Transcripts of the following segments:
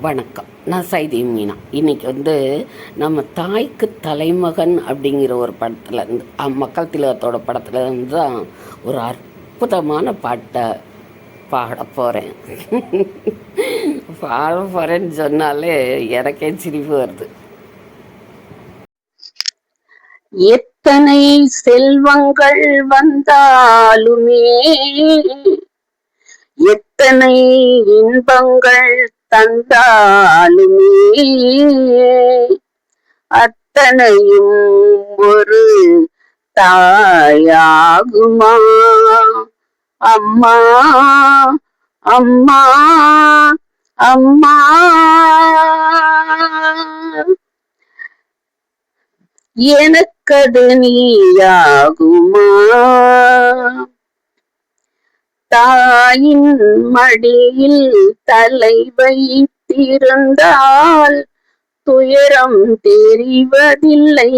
வணக்கம். நான் சைதி மீனா. இன்றைக்கி நம்ம தாய்க்கு தலைமகன் அப்படிங்கிற ஒரு படத்துலேருந்து மக்கள் திலகத்தோட படத்துலேருந்து தான் ஒரு அற்புதமான பாட்டை பாட போகிறேன். பாட போகிறேன்னு சொன்னாலே எனக்கே சிரிப்பு வருது. எத்தனை செல்வங்கள் வந்தாலுமே, எத்தனை இன்பங்கள் தந்தாலுமே, அத்தனையும் ஒரு தாயாகுமா? அம்மா அம்மா அம்மா, எனக்கது நீயாகுமா? தாயின் மடியில் தலை வைத்திருந்தால் துயரம் தெரிவதில்லை,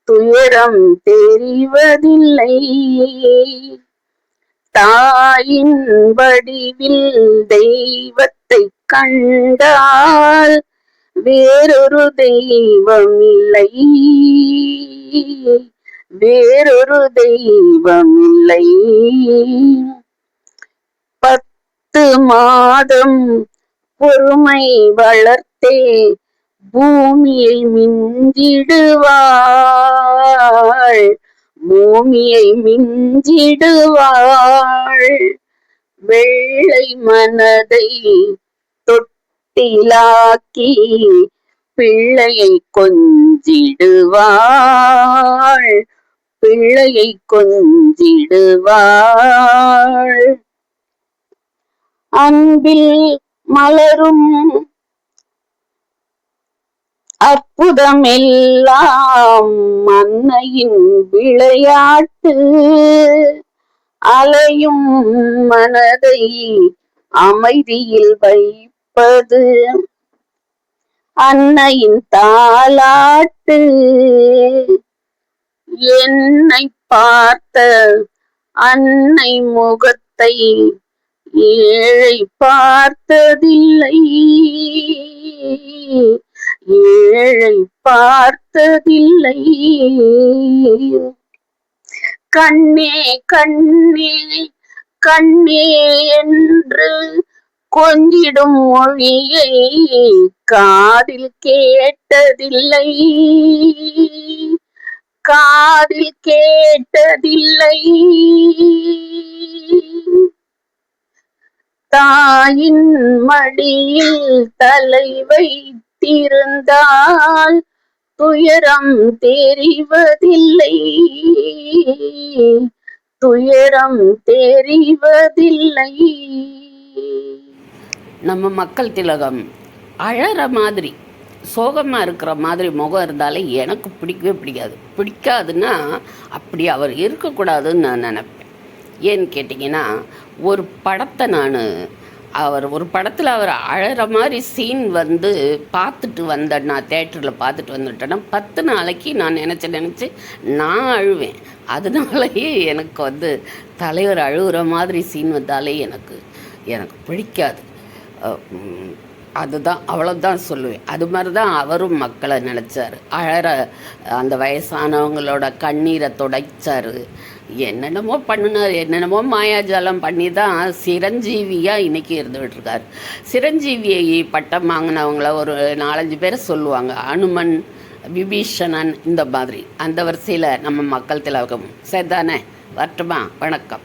துயரம் தெரிவதில்லை. தாயின் வடிவில் தெய்வத்தை கண்டால் வேறொரு தெய்வமில்லை, வேறொரு தெய்வமில்லை. 10 மாதம் பொறுமை வளர்த்தே பூமியை மிஞ்சிடுவாள், பூமியை மிஞ்சிடுவாள். வெள்ளை மனதை தொட்டிலாக்கி பிள்ளையை கொஞ்சிடுவாள், பிள்ளையை கொஞ்சிடுவாள். அன்பில் மலரும் அற்புதமெல்லாம் அன்னையின் விளையாட்டு. அலையும் மனதை அமைதியில் வைப்பது அன்னையின் தாலாட்டு. என்னை பார்த்த அன்னை முகத்தை ஏழை பார்த்ததில்லை, ஏழை பார்த்ததில்லை. கண்ணே கண்ணே கண்ணே என்று கொஞ்சிடும் மொழியை காதில் கேட்டதில்லை, காதில் கேட்டதில்லை. தாயின் மடியில் தலை வைத்திருந்தால் துயரம் தெரிவதில்லை, துயரம் தெரிவதில்லை. நம்ம மக்கள் திலகம் அழற மாதிரி சோகமாக இருக்கிற மாதிரி முகம் இருந்தாலே எனக்கு பிடிக்கவே பிடிக்காது. பிடிக்காதுன்னா அப்படி அவர் இருக்கக்கூடாதுன்னு நான் நினைப்பேன். ஏன்னு கேட்டிங்கன்னா, ஒரு படத்தை ஒரு படத்தில் அவர் அழற மாதிரி சீன் பார்த்துட்டு வந்தேன். நான் தேட்டரில் பார்த்துட்டு வந்துட்டேன்னா 10 நாளைக்கு நான் நினச்சி நான் அழுவேன். அதனாலேயே எனக்கு தலைவர் அழுகிற மாதிரி சீன் வந்தாலே எனக்கு பிடிக்காது. அதுதான், அவ்வளோதான் சொல்லுவேன். அது மாதிரி தான் அவரும் மக்களை நினச்சார். அந்த வயசானவங்களோட கண்ணீரை துடைச்சார். என்னென்னமோ பண்ணினார், என்னென்னமோ மாயாஜாலம் பண்ணி தான் சிரஞ்சீவியாக இன்றைக்கி இருந்துகிட்ருக்கார். சிரஞ்சீவியை பட்டம் வாங்கினவங்கள ஒரு 4-5 பேரை சொல்லுவாங்க. அனுமன், விபீஷணன், இந்த மாதிரி. அந்த வரிசையில் நம்ம மக்கள் திலகம் சரிதானே? வரட்டுமா? வணக்கம்.